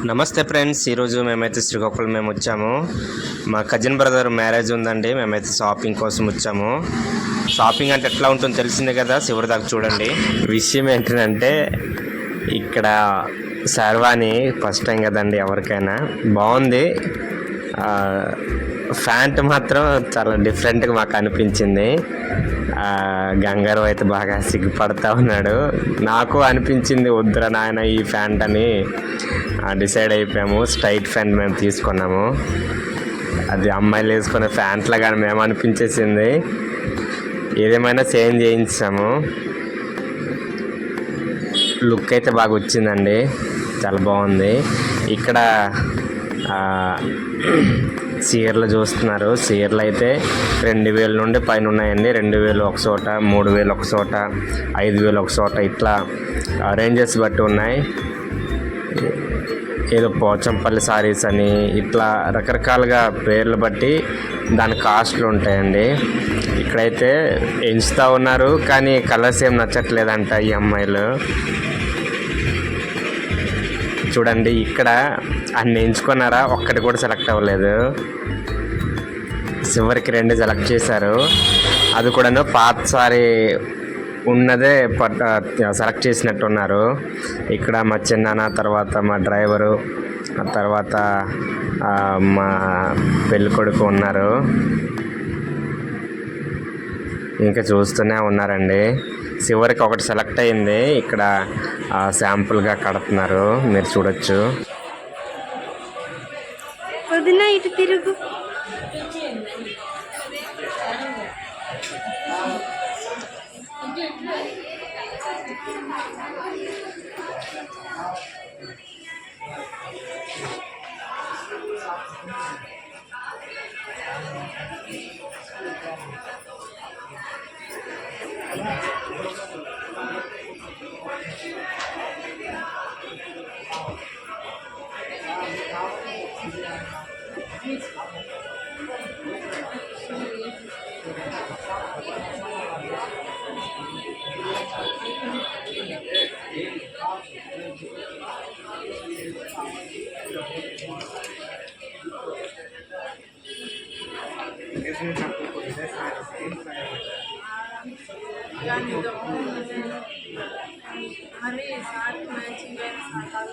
నమస్తే ఫ్రెండ్స్, ఈరోజు మేమైతే శ్రీకాకుళం మేము వచ్చాము. మా కజిన్ బ్రదర్ మ్యారేజ్ ఉందండి. మేమైతే షాపింగ్ కోసం వచ్చాము. షాపింగ్ అంటే ఎట్లా ఉంటుందో తెలిసిందే కదా, చివరి దాకా చూడండి. విషయం ఏంటంటే ఇక్కడ శర్వాణి ఫస్ట్ టైం కదండి ఎవరికైనా. బాగుంది. ప్యాంట్ మాత్రం చాలా డిఫరెంట్గా మాకు అనిపించింది. గంగారు అయితే బాగా సిగ్గుపడతా ఉన్నాడు. నాకు అనిపించింది వద్దురా నాయన ఈ ప్యాంట్ అని డిసైడ్ అయిపోయాము. స్ట్రైట్ ప్యాంట్ మేము తీసుకున్నాము. అది అమ్మాయిలు వేసుకునే ప్యాంట్లా కానీ మేము అనిపించేసింది. ఏదేమైనా చేంజ్ చేయించాము. లుక్ అయితే బాగా వచ్చిందండి, చాలా బాగుంది. ఇక్కడ చీరలు చూస్తున్నారు. చీరలు అయితే 2000 నుండి పైన ఉన్నాయండి. 2000 ఒక చోట, 3000 ఒక చోట, 5000 ఒక చోట, ఇట్లా రేంజెస్ బట్టి ఉన్నాయి. ఏదో పోచంపల్లి సారీస్ అని ఇట్లా రకరకాలుగా పేర్లు బట్టి దాని కాస్ట్లు ఉంటాయండి. ఇక్కడైతే ఎంచుతూ ఉన్నారు, కానీ కలర్స్ ఏం నచ్చట్లేదంట ఈ అమ్మాయిలు. చూడండి, ఇక్కడ అన్ని ఎంచుకున్నారా, ఒక్కటి కూడా సెలెక్ట్ అవ్వలేదు. చివరికి 2 సెలెక్ట్ చేశారు. అది కూడాను పాత సారీ ఉన్నదే సెలెక్ట్ చేసినట్టున్నారు. ఇక్కడ మా చిన్నాన్న, తర్వాత మా డ్రైవరు, తర్వాత మా పెళ్ళికొడుకు ఉన్నారు. ఇంకా చూస్తూనే ఉన్నారండి. చివరికి ఒకటి సెలెక్ట్ అయింది. ఇక్కడ శాంపుల్గా కడుతున్నారు, మీరు చూడొచ్చు. ఇటు తిరుగు. अरे साथ मैचिंग है, साथ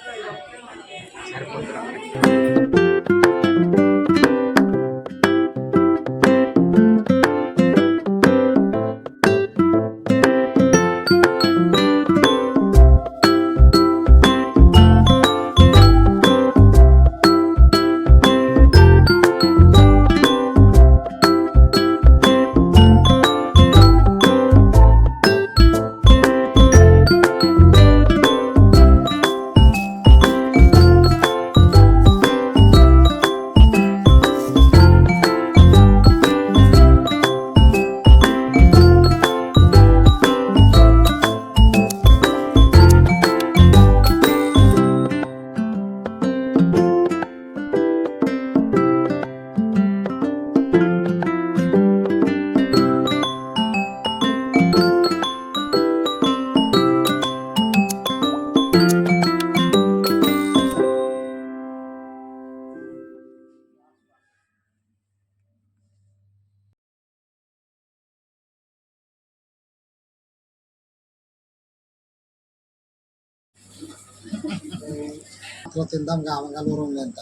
అట్లా తిందాం కామగలూరం ఎంత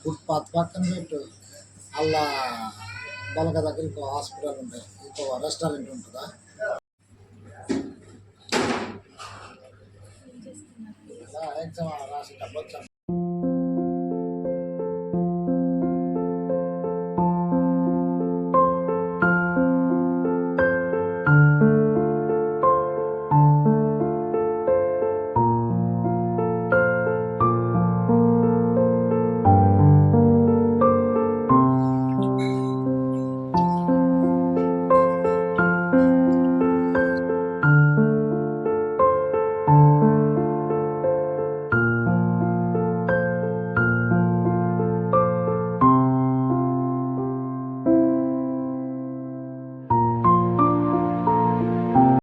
ఫుట్పాత్ పక్కన పెట్టు. అలా బలక దగ్గర ఇంకో హాస్పిటల్ ఉంటాయి, ఇంకో రెస్టారెంట్ ఉంటుందా. ఎగ్జామ్ రాసి వచ్చాం.